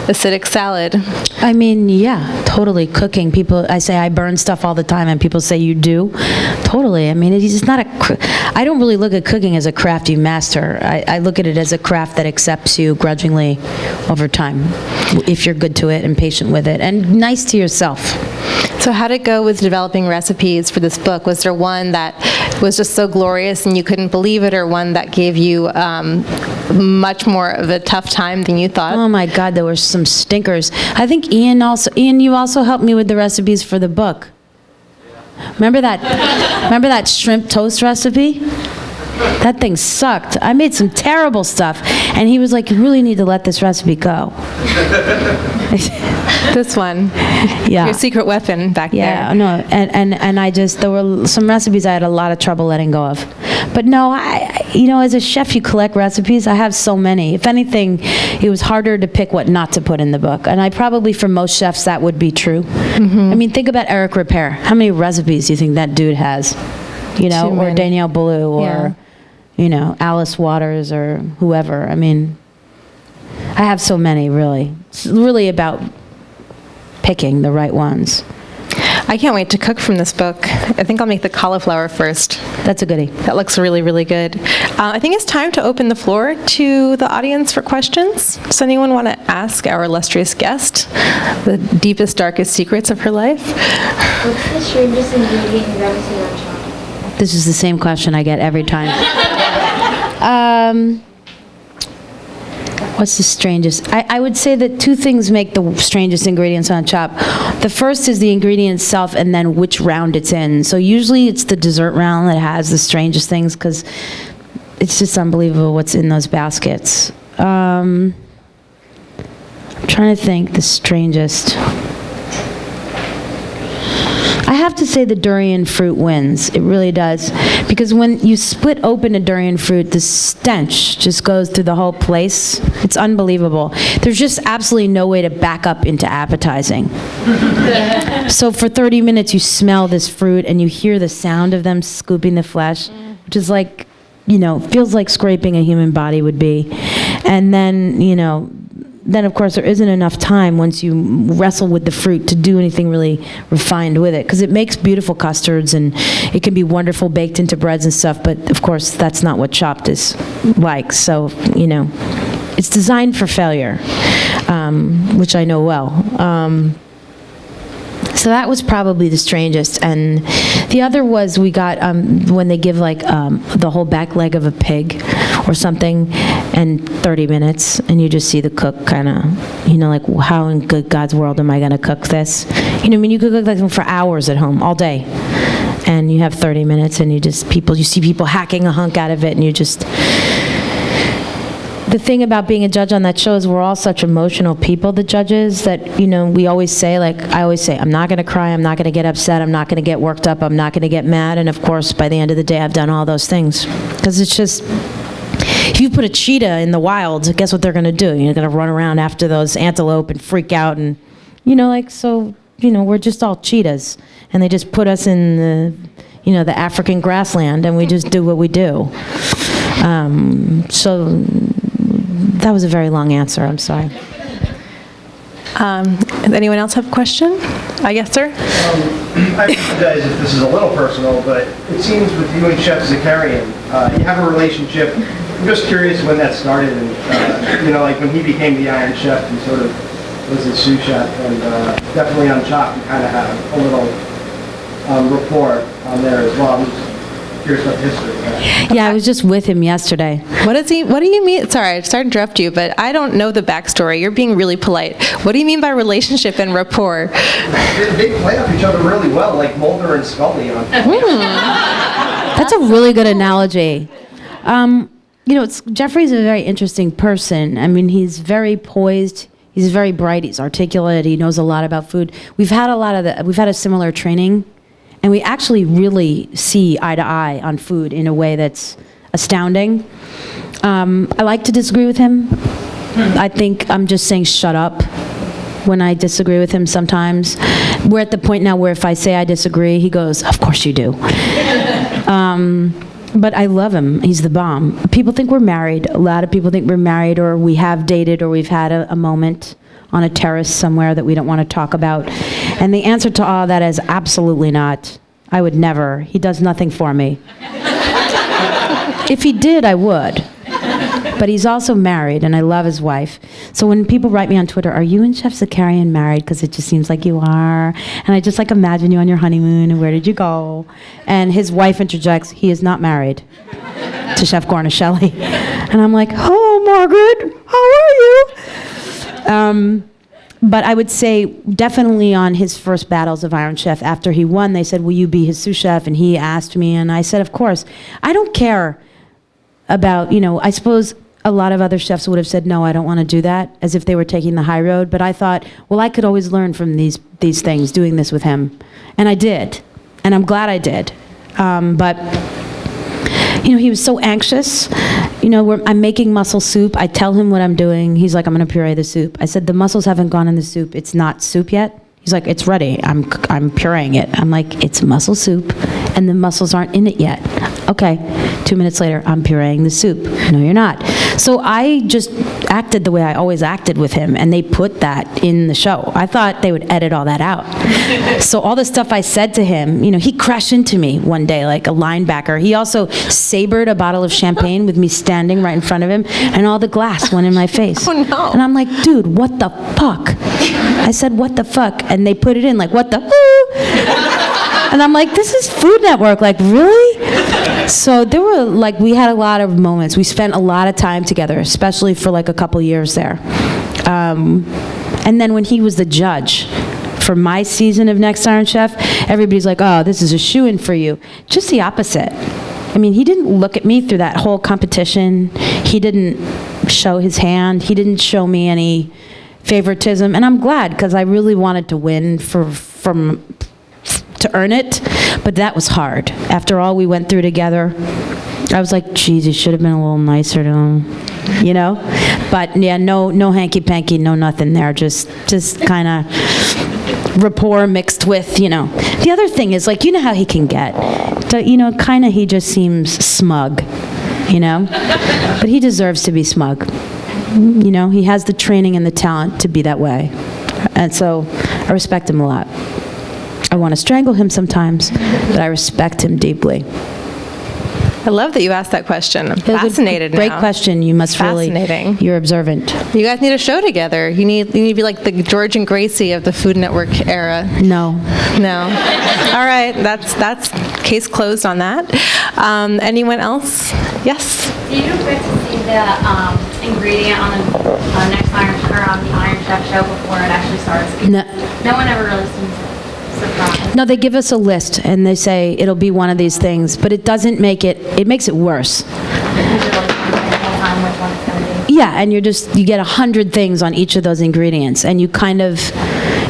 acidic salad. I mean, yeah, totally. Cooking. People, I say I burn stuff all the time, and people say you do. Totally. I mean, it's just not I don't really look at cooking as a craft you master. I look at it as a craft that accepts you grudgingly over time, if you're good to it and patient with it, and nice to yourself. So how'd it go with developing recipes for this book? Was there one that was just so glorious and you couldn't believe it, or one that gave you much more of a tough time than you thought? Oh my God, there were some stinkers. I think Ian, you also helped me with the recipes for the book. Remember that shrimp toast recipe? That thing sucked. I made some terrible stuff. And he was like, you really need to let this recipe go. This one. Yeah. Your secret weapon back Yeah, there. no, and I just, there were some recipes I had a lot of trouble letting go of. But no, as a chef, you collect recipes. I have so many. If anything, it was harder to pick what not to put in the book. And for most chefs, that would be true. I mean, think about Eric Ripert. How many recipes do you think that dude has? Too Or many. Danielle Ballou, or, Alice Waters, or whoever. I mean, I have so many, really. It's really about picking the right ones. I can't wait to cook from this book. I think I'll make the cauliflower first. That's a goodie. That looks really, really good. I think it's time to open the floor to the audience for questions. Does anyone want to ask our illustrious guest the deepest, darkest secrets of her life? What's the strangest ingredient you've ever seen on chocolate? This is the same question I get every time. What's the strangest? I would say that two things make the strangest ingredients on Chopped. The first is the ingredient itself, and then which round it's in. So usually it's the dessert round that has the strangest things, because it's just unbelievable what's in those baskets. I'm trying to think the strangest. I have to say the durian fruit wins. It really does. Because when you split open a durian fruit, the stench just goes through the whole place. It's unbelievable. There's just absolutely no way to back up into appetizing. So for 30 minutes, you smell this fruit and you hear the sound of them scooping the flesh, which is like, feels like scraping a human body would be. And then of course there isn't enough time once you wrestle with the fruit to do anything really refined with it, because it makes beautiful custards and it can be wonderful baked into breads and stuff, but of course that's not what Chopped is like. So it's designed for failure, which I know well. So that was probably the strangest. And the other was we got when they give the whole back leg of a pig or something in 30 minutes, and you just see the cook kind of, how in good God's world am I going to cook this? You could cook like for hours at home, all day. And you have 30 minutes and you see people hacking a hunk out of it, and you just... The thing about being a judge on that show is we're all such emotional people, the judges, that, we always say, I always say, I'm not going to cry, I'm not going to get upset, I'm not going to get worked up, I'm not going to get mad. And of course, by the end of the day, I've done all those things. Because it's just, if you put a cheetah in the wild, guess what they're going to do? You're going to run around after those antelope and freak out. And, we're just all cheetahs. And they just put us in the African grassland, and we just do what we do. So that was a very long answer. I'm sorry. Does anyone else have a question? Yes, sir? I apologize if this is a little personal, but it seems with you and Chef Zakarian, you have a relationship. I'm just curious when that started, and when he became the Iron Chef, he sort of was a sous chef, and definitely on Chopped, you kind of have a little rapport on there as well. I'm just curious about the history of that. Yeah, I was just with him yesterday. What do you mean? Sorry to interrupt you, but I don't know the backstory. You're being really polite. What do you mean by relationship and rapport? They play off each other really well, like Mulder and Scully on. That's a really good analogy. Jeffrey's a very interesting person. I mean, he's very poised. He's very bright. He's articulate. He knows a lot about food. We've had a similar training, and we actually really see eye to eye on food in a way that's astounding. I like to disagree with him. I think I'm just saying shut up when I disagree with him sometimes. We're at the point now where if I say I disagree, he goes, of course you do. But I love him. He's the bomb. People think we're married. A lot of people think we're married, or we have dated, or we've had a moment on a terrace somewhere that we don't want to talk about. And the answer to all that is absolutely not. I would never. He does nothing for me. If he did, I would. But he's also married, and I love his wife. So when people write me on Twitter, are you and Chef Zakarian married? Because it just seems like you are. And I just imagine you on your honeymoon, and where did you go? And his wife interjects, he is not married to Chef Guarnaschelli. And I'm like, hello, Margaret, how are you? But I would say definitely on his first battles of Iron Chef, after he won, they said, will you be his sous chef? And he asked me, and I said, of course. I don't care about, I suppose a lot of other chefs would have said, no, I don't want to do that, as if they were taking the high road. But I thought, well, I could always learn from these things, doing this with him. And I did. And I'm glad I did. But, he was so anxious. I'm making mussel soup. I tell him what I'm doing. He's like, I'm going to puree the soup. I said, the mussels haven't gone in the soup. It's not soup yet. He's like, it's ready. I'm pureeing it. I'm like, it's mussel soup, and the mussels aren't in it yet. Okay. 2 minutes later, I'm pureeing the soup. No, you're not. So I just acted the way I always acted with him, and they put that in the show. I thought they would edit all that out. So all the stuff I said to him, he crashed into me one day like a linebacker. He also sabered a bottle of champagne with me standing right in front of him, and all the glass went in my face. Oh, no. And I'm like, dude, what the fuck? I said, what the fuck? And they put it in like, what the And I'm like, this is Food Network, like, really? So there were, we had a lot of moments. We spent a lot of time together, especially for a couple years there. And then when he was the judge for my season of Next Iron Chef, everybody's like, oh, this is a shoo-in for you. Just the opposite. He didn't look at me through that whole competition. He didn't show his hand. He didn't show me any favoritism. And I'm glad, because I really wanted to win to earn it, but that was hard. After all we went through together, I was like, geez, you should have been a little nicer to him, But yeah, no hanky-panky, no nothing there, just kind of rapport mixed with, The other thing is, how he can get. So, kind of he just seems smug, But he deserves to be smug. He has the training and the talent to be that way. And so I respect him a lot. I want to strangle him sometimes, but I respect him deeply. I love that you asked that question. I'm fascinated now. Great question. You must Fascinating. You're observant. You guys need a show together. You need to be like the George and Gracie of the Food Network era. No. No. All right. That's case closed on that. Anyone else? Yes? Do you get to see the ingredient on the next on the Iron Chef show before it actually starts? No one ever really seems surprised. No, they give us a list, and they say it'll be one of these things, but it doesn't make it, it makes it worse. Yeah, and you get 100 things on each of those ingredients, and you kind of,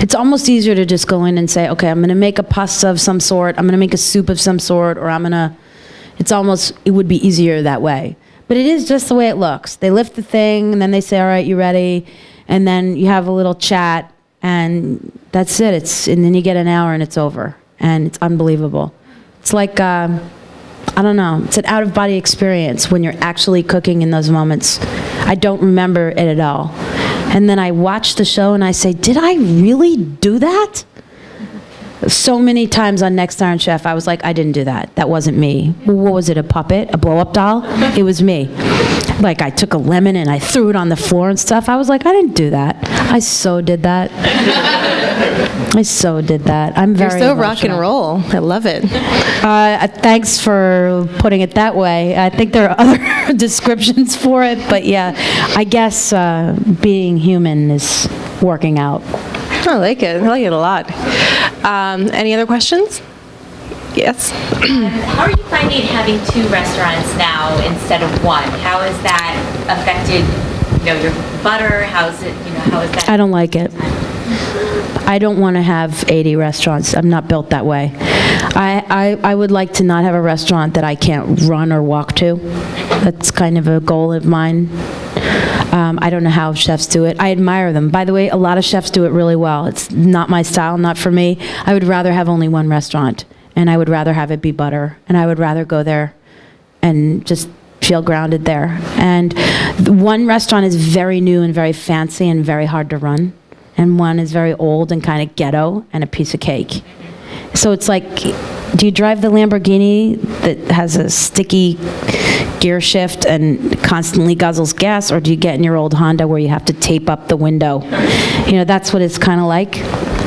it's almost easier to just go in and say, okay, I'm going to make a pasta of some sort, I'm going to make a soup of some sort, or it would be easier that way. But it is just the way it looks. They lift the thing, and then they say, all right, you ready? And then you have a little chat, and that's it. And then you get an hour, and it's over. And it's unbelievable. It's like, I don't know, it's an out-of-body experience when you're actually cooking in those moments. I don't remember it at all. And then I watch the show, and I say, did I really do that? So many times on Next Iron Chef, I was like, I didn't do that. That wasn't me. What was it, a puppet? A blow-up doll? It was me. I took a lemon and I threw it on the floor and stuff. I was like, I didn't do that. I so did that. I so did that. I'm very You're so emotional. rock and roll. I love it. Thanks for putting it that way. I think there are other descriptions for it, but yeah, I guess being human is working out. I like it. I like it a lot. Any other questions? Yes. How are you finding having 2 restaurants now instead of 1? How has that affected, your butter? How is that? I don't like it. I don't want to have 80 restaurants. I'm not built that way. I would like to not have a restaurant that I can't run or walk to. That's kind of a goal of mine. I don't know how chefs do it. I admire them. By the way, a lot of chefs do it really well. It's not my style, not for me. I would rather have only 1 restaurant, and I would rather have it be butter, and I would rather go there and just feel grounded there. And one restaurant is very new and very fancy and very hard to run, and one is very old and kind of ghetto and a piece of cake. So it's like, do you drive the Lamborghini that has a sticky gear shift and constantly guzzles gas, or do you get in your old Honda where you have to tape up the window? That's what it's kind of like.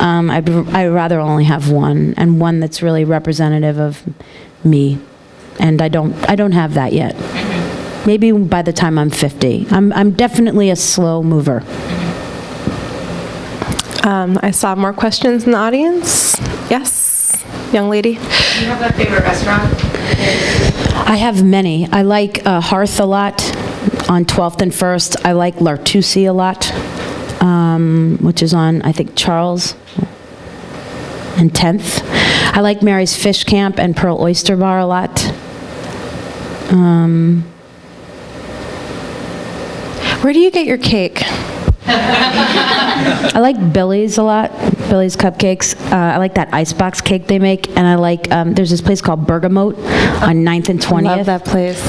I'd rather only have one, and one that's really representative of me. And I don't have that yet. Maybe by the time I'm 50. I'm definitely a slow mover. I saw more questions in the audience. Yes, young lady. Do you have a favorite restaurant? I have many. I like Hearth a lot. on 12th and 1st. I like L'Artusi a lot, which is on, I think, Charles and 10th. I like Mary's Fish Camp and Pearl Oyster Bar a lot. Where do you get your cake? I like Billy's a lot, Billy's Cupcakes. I like that icebox cake they make, and I like, there's this place called Bergamot on 9th and 20th. Love that place.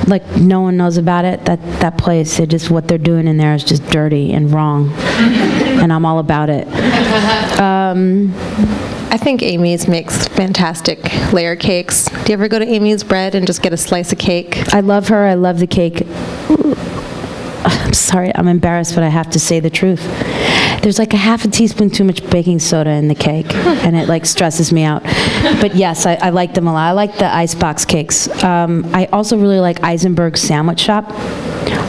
Like, no one knows about it. That place, what they're doing in there is just dirty and wrong, and I'm all about it. I think Amy's makes fantastic layer cakes. Do you ever go to Amy's Bread and just get a slice of cake? I love her. I love the cake. I'm sorry, I'm embarrassed, but I have to say the truth. There's like a half a teaspoon too much baking soda in the cake, and it like stresses me out. But yes, I like them a lot. I like the icebox cakes. I also really like Eisenberg's Sandwich Shop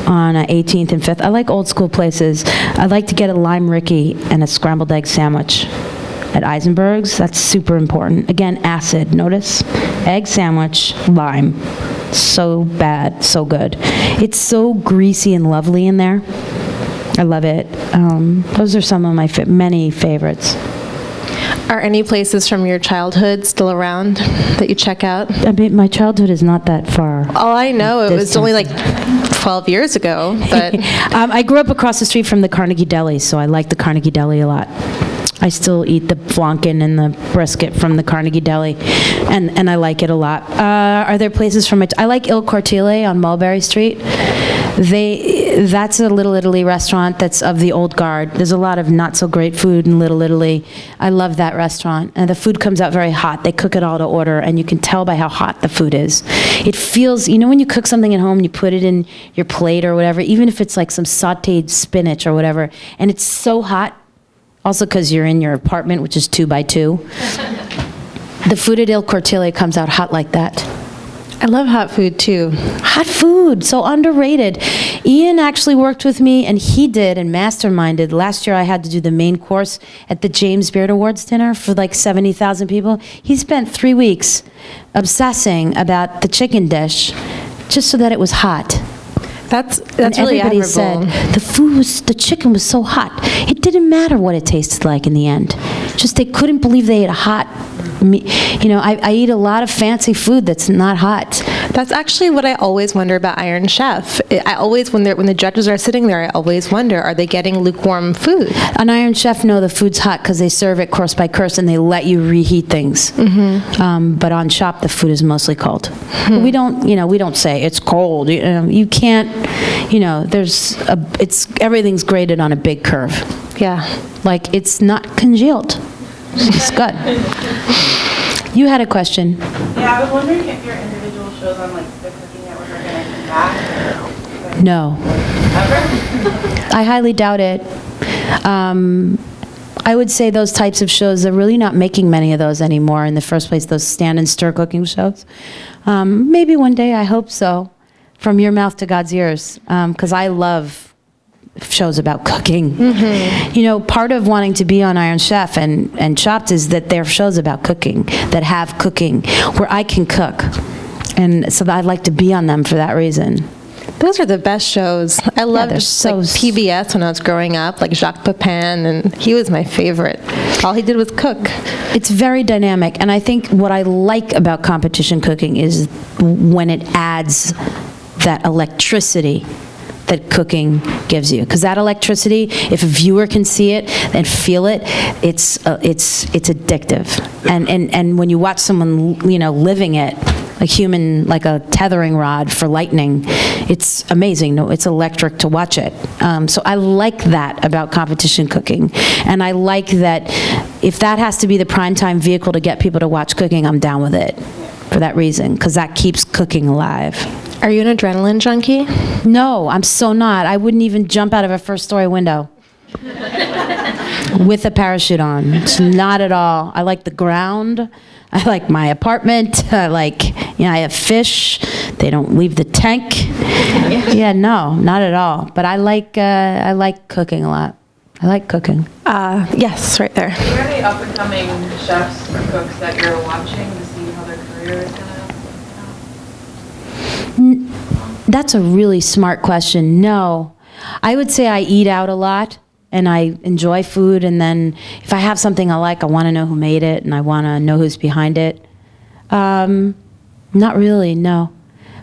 on 18th and 5th. I like old school places. I like to get a lime Ricky and a scrambled egg sandwich at Eisenberg's. That's super important. Again, acid, notice? Egg sandwich, lime. So bad, so good. It's so greasy and lovely in there. I love it. Those are some of my many favorites. Are any places from your childhood still around that you check out? I mean, my childhood is not that far. Oh, I know. It was only like 12 years ago, but I grew up across the street from the Carnegie Deli, so I like the Carnegie Deli a lot. I still eat the flanken and the brisket from the Carnegie Deli, and I like it a lot. Are there places from it? I like Il Cortile on Mulberry Street. That's a Little Italy restaurant that's of the old guard. There's a lot of not so great food in Little Italy. I love that restaurant, and the food comes out very hot. They cook it all to order, and you can tell by how hot the food is. It feels, you know, when you cook something at home and you put it in your plate or whatever, even if it's like some sautéed spinach or whatever, and it's so hot. Also because you're in your apartment, which is 2 by 2. The food at Il Cortile comes out hot like that. I love hot food too. Hot food, so underrated. Ian actually worked with me, and he did and masterminded. Last year I had to do the main course at the James Beard Awards dinner for like 70,000 people. He spent 3 weeks obsessing about the chicken dish just so that it was hot. That's And really everybody admirable. said the chicken was so hot. It didn't matter what it tasted like in the end. Just they couldn't believe they ate a hot you know, I eat a lot of fancy food that's not hot. That's actually what I always wonder about Iron Chef. I always, when the judges are sitting there, I always wonder, are they getting lukewarm food? On Iron Chef, no, the food's hot because they serve it course by course and they let you reheat things. But on Shop, the food is mostly cold. We don't say it's cold. You can't, everything's graded on a big curve. Yeah. Like, it's not congealed. It's good. You had a question. Yeah, I was wondering if your individual shows on like the Cooking Network are going to come back. No. Ever? I highly doubt it. I would say those types of shows, they're really not making many of those anymore in the first place, those stand and stir cooking shows. Maybe one day, I hope so. From your mouth to God's ears, because I love shows about cooking. Part of wanting to be on Iron Chef and Chopped is that they're shows about cooking, that have cooking, where I can cook. And so I'd like to be on them for that reason. Those are the best shows. I loved they're so PBS when I was growing up, like Jacques Pepin, and he was my favorite. All he did was cook. It's very dynamic, and I think what I like about competition cooking is when it adds that electricity that cooking gives you, because that electricity, if a viewer can see it and feel it, it's addictive. And when you watch someone living it, like a tethering rod for lightning, it's amazing. No, it's electric to watch it. So I like that about competition cooking, and I like that if that has to be the primetime vehicle to get people to watch cooking, I'm down with it for that reason, because that keeps cooking alive. Are you an adrenaline junkie? No, I'm so not. I wouldn't even jump out of a first-story window with a parachute on. It's not at all. I like the ground. I like my apartment. I have fish. They don't leave the tank. Yeah, no, not at all. But I like cooking a lot. I like cooking. Yes, right there. Are there any up-and-coming chefs or cooks that you're watching to see how their career is going to That's a really smart question. No. I would say I eat out a lot, and I enjoy food, and then if I have something I like, I want to know who made it, and I want to know who's behind it. Not really, no.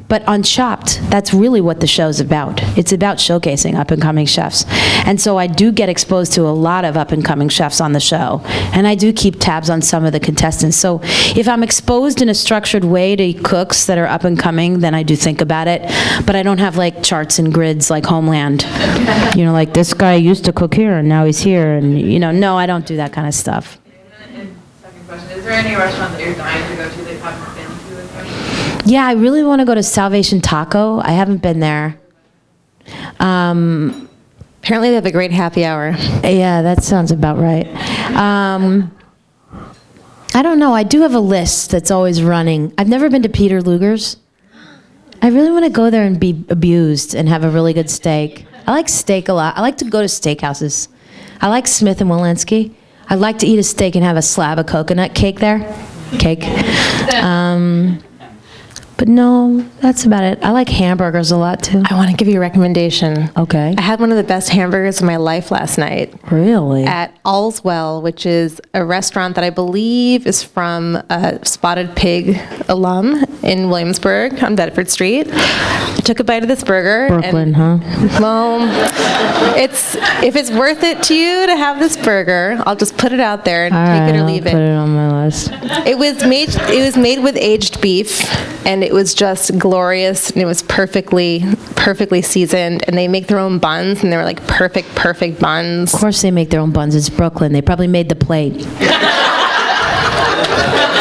But on Chopped, that's really what the show's about. It's about showcasing up-and-coming chefs. And so I do get exposed to a lot of up-and-coming chefs on the show. And I do keep tabs on some of the contestants. So if I'm exposed in a structured way to cooks that are up-and-coming, then I do think about it. But I don't have like charts and grids like Homeland. You know, like this guy used to cook here and now he's here. And, you know, no, I don't do that kind of stuff. And second question, is there any restaurant that you're dying to go to that you haven't been to with them? Yeah, I really want to go to Salvation Taco. I haven't been there. Apparently they have a great happy hour. Yeah, that sounds about right. I don't know. I do have a list that's always running. I've never been to Peter Luger's. I really want to go there and be abused and have a really good steak. I like steak a lot. I like to go to steakhouses. I like Smith and Walensky. I like to eat a steak and have a slab of coconut cake there. Cake. But no, that's about it. I like hamburgers a lot too. I want to give you a recommendation. Okay. I had one of the best hamburgers of my life last night. Really? At All's Well, which is a restaurant that I believe is from a Spotted Pig alum in Williamsburg on Bedford Street. I took a bite of this burger. Brooklyn, huh? Well, if it's worth it to you to have this burger, I'll just put it out there and take it or leave I'll it. put it on my list. It was made with aged beef, and it was just glorious, and it was perfectly seasoned, and they make their own buns, and they were like perfect buns. Of course they make their own buns. It's Brooklyn. They probably made the plate.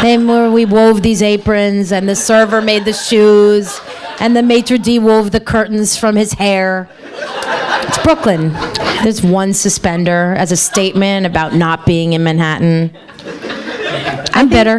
We wove these aprons, and the server made the shoes, and the maitre d' wove the curtains from his hair. It's Brooklyn. There's one suspender as a statement about not being in Manhattan. I'm bitter.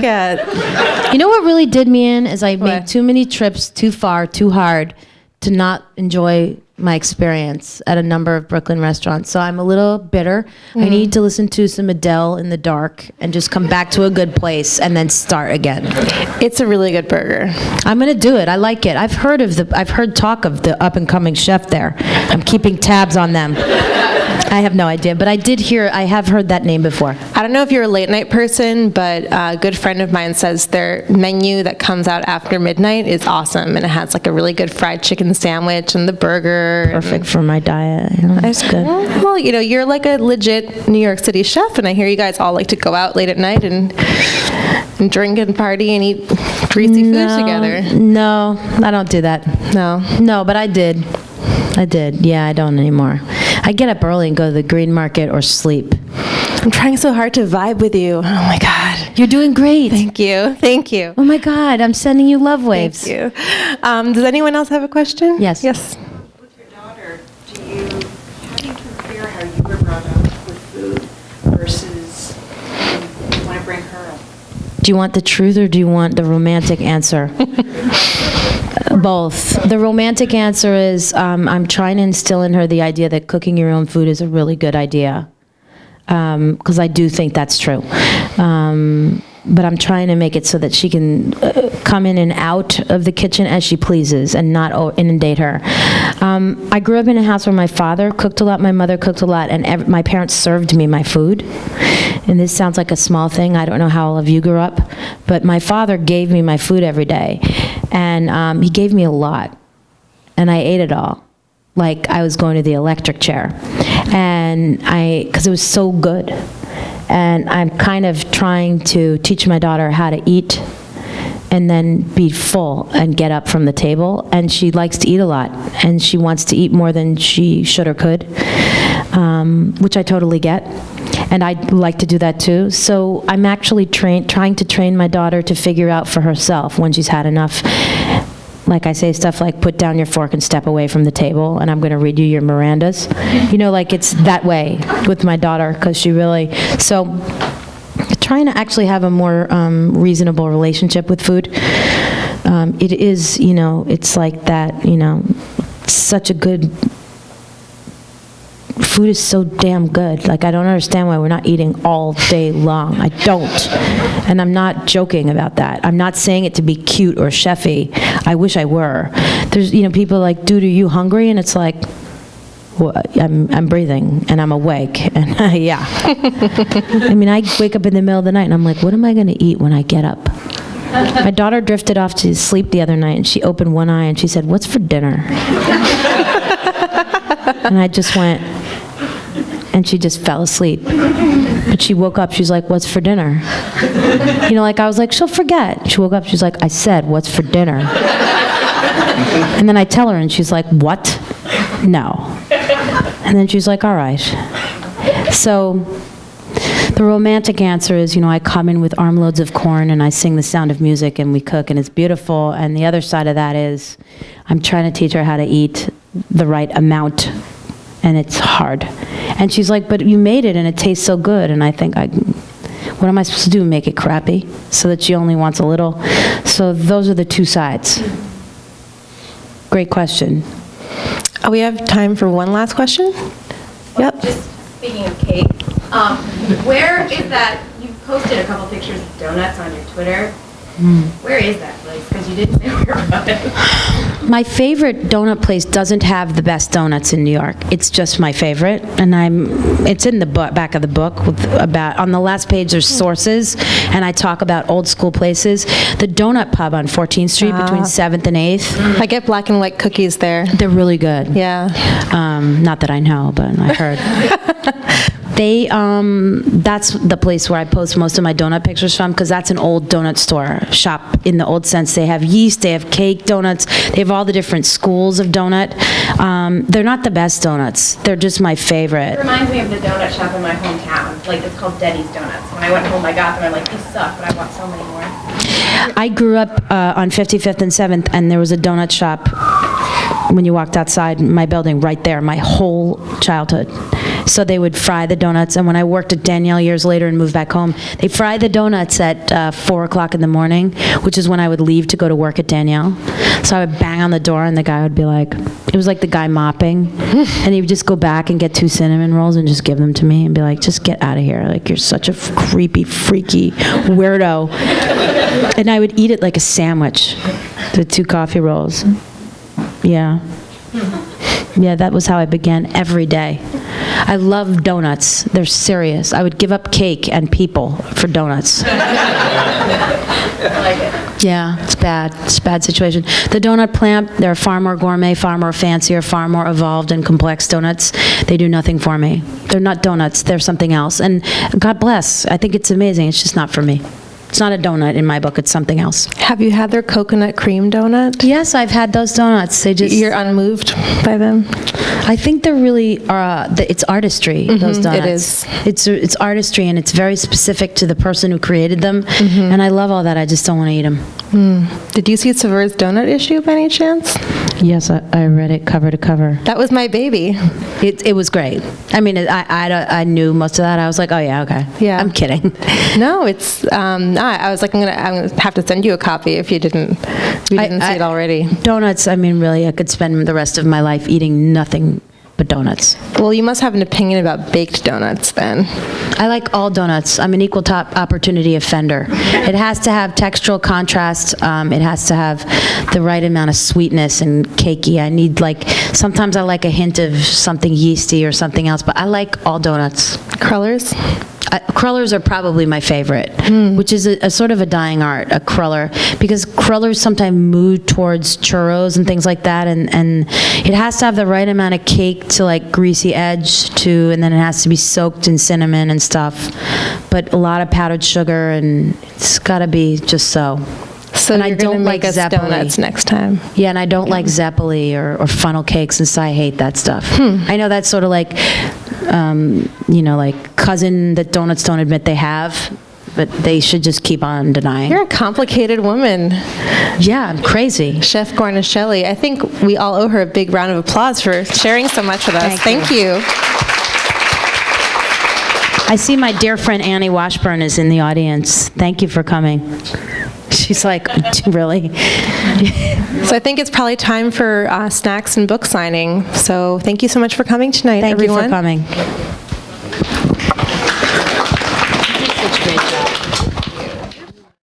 You know what really did me in is I made too many trips too far, too hard to not enjoy my experience at a number of Brooklyn restaurants. So I'm a little bitter. I need to listen to some Adele in the dark and just come back to a good place and then start again. It's a really good burger. I'm gonna do it. I like it. I've heard talk of the up and coming chef there. I'm keeping tabs on them. I have no idea, but I have heard that name before. I don't know if you're a late night person, but a good friend of mine says their menu that comes out after midnight is awesome, and it has like a really good fried chicken sandwich and the burger. Perfect for my diet. You know, it's good. Well, you know, you're like a legit New York City chef, and I hear you guys all like to go out late at night and drink and party and eat greasy food together. No, I don't do that. No, but I did. Yeah, I don't anymore. I get up early and go to the green market or sleep. I'm trying so hard to vibe with you. Oh my God. You're doing great. Thank you. Oh my God, I'm sending you love waves. Thank you. Does anyone else have a question? Yes. With your daughter, how do you compare how you were brought up with food versus you want to bring her up? Do you want the truth or do you want the romantic answer? Both. The romantic answer is I'm trying to instill in her the idea that cooking your own food is a really good idea. Because I do think that's true. But I'm trying to make it so that she can come in and out of the kitchen as she pleases and not inundate her. I grew up in a house where my father cooked a lot, my mother cooked a lot, and my parents served me my food. And this sounds like a small thing. I don't know how all of you grew up, but my father gave me my food every day. And he gave me a lot. And I ate it all. Like I was going to the electric chair. And because it was so good. And I'm kind of trying to teach my daughter how to eat and then be full and get up from the table. And she likes to eat a lot. And she wants to eat more than she should or could, which I totally get. And I'd like to do that too. So I'm actually trying to train my daughter to figure out for herself when she's had enough. Like I say stuff like, put down your fork and step away from the table, and I'm going to read you your Mirandas. You know, like it's that way with my daughter, because she really, so trying to actually have a more reasonable relationship with food. It is, you know, it's like that, you know, such a good food is so damn good. Like, I don't understand why we're not eating all day long. I don't. And I'm not joking about that. I'm not saying it to be cute or chefy. I wish I were. There's, people like, dude, are you hungry? And it's like, well, I'm breathing and I'm awake. And yeah. I mean, I wake up in the middle of the night and I'm like, what am I going to eat when I get up? My daughter drifted off to sleep the other night and she opened one eye and she said, what's for dinner? And I just went, and she just fell asleep. But she woke up, she's like, what's for dinner? Like I was like, she'll forget. She woke up, she's like, I said, what's for dinner? And then I tell her, and she's like, what? No. And then she's like, all right. So the romantic answer is, I come in with armloads of corn and I sing The Sound of Music and we cook and it's beautiful. And the other side of that is I'm trying to teach her how to eat the right amount, and it's hard. And she's like, but you made it and it tastes so good. And I think, what am I supposed to do, make it crappy so that she only wants a little? So those are the two sides. Great question. We have time for one last question. Yep. Just speaking of cake, where is that? You posted a couple pictures of donuts on your Twitter. Where is that place? Because you didn't say where about it. My favorite donut place doesn't have the best donuts in New York. It's just my favorite, and it's in the back of the book on the last page there's sources, and I talk about old school places. The Donut Pub on 14th Street between 7th and 8th. I get black and white cookies there. They're really good. Yeah. Not that I know, but I heard. That's the place where I post most of my donut pictures from, because that's an old donut shop in the old sense. They have yeast, they have cake donuts, they have all the different schools of donut. They're not the best donuts. They're just my favorite. It reminds me of the donut shop in my hometown. Like, it's called Denny's Donuts. When I went home, I got them. I'm like, these suck, but I want so many more. I grew up on 55th and 7th, and there was a donut shop when you walked outside my building right there, my whole childhood. So they would fry the donuts, and when I worked at Danielle years later and moved back home, they fry the donuts at 4 o'clock in the morning, which is when I would leave to go to work at Danielle. So I would bang on the door, and the guy would be like, it was like the guy mopping, and he would just go back and get 2 cinnamon rolls and just give them to me and be like, just get out of here. Like, you're such a creepy, freaky weirdo. And I would eat it like a sandwich, the 2 coffee rolls. Yeah. Yeah, that was how I began every day. I love donuts. They're serious. I would give up cake and people for donuts. I like it. Yeah, it's bad. It's a bad situation. The donut plant, they're far more gourmet, far more fancier, far more evolved and complex donuts. They do nothing for me. They're not donuts. They're something else. And God bless. I think it's amazing. It's just not for me. It's not a donut in my book. It's something else. Have you had their coconut cream donut? Yes, I've had those donuts. You're unmoved by them? I think they're really, it's artistry, those donuts. It is. It's artistry, and it's very specific to the person who created them, and I love all that. I just don't want to eat them. Did you see Saveur's donut issue by any chance? Yes, I read it cover to cover. That was my baby. It was great. I mean, I knew most of that. I was like, oh yeah, okay. Yeah. I'm kidding. No, it's, I was like, I'm gonna have to send you a copy if you didn't see it already. Donuts, I mean, really, I could spend the rest of my life eating nothing but donuts. Well, you must have an opinion about baked donuts then. I like all donuts. I'm an equal opportunity offender. It has to have textural contrast. It has to have the right amount of sweetness and cakey. I need sometimes I like a hint of something yeasty or something else, but I like all donuts. Crullers? Crullers are probably my favorite, which is a sort of a dying art, a cruller, because crullers sometimes move towards churros and things like that, and it has to have the right amount of cake to greasy edge too, and then it has to be soaked in cinnamon and stuff, but a lot of powdered sugar, and it's got to be just so. So and you're going to make us donuts next time. Yeah, and I don't like zeppoli or funnel cakes, and so I hate that stuff. I know that's sort of like cousin that donuts don't admit they have, but they should just keep on denying. You're a complicated woman. Yeah, I'm crazy. Chef Guarnaschelli, I think we all owe her a big round of applause for sharing so much with us. Thank you. I see my dear friend Annie Washburn is in the audience. Thank you for coming. She's like, really? So I think it's probably time for snacks and book signing. So thank you so much for coming tonight, Thank everyone. you for coming. Such a great job.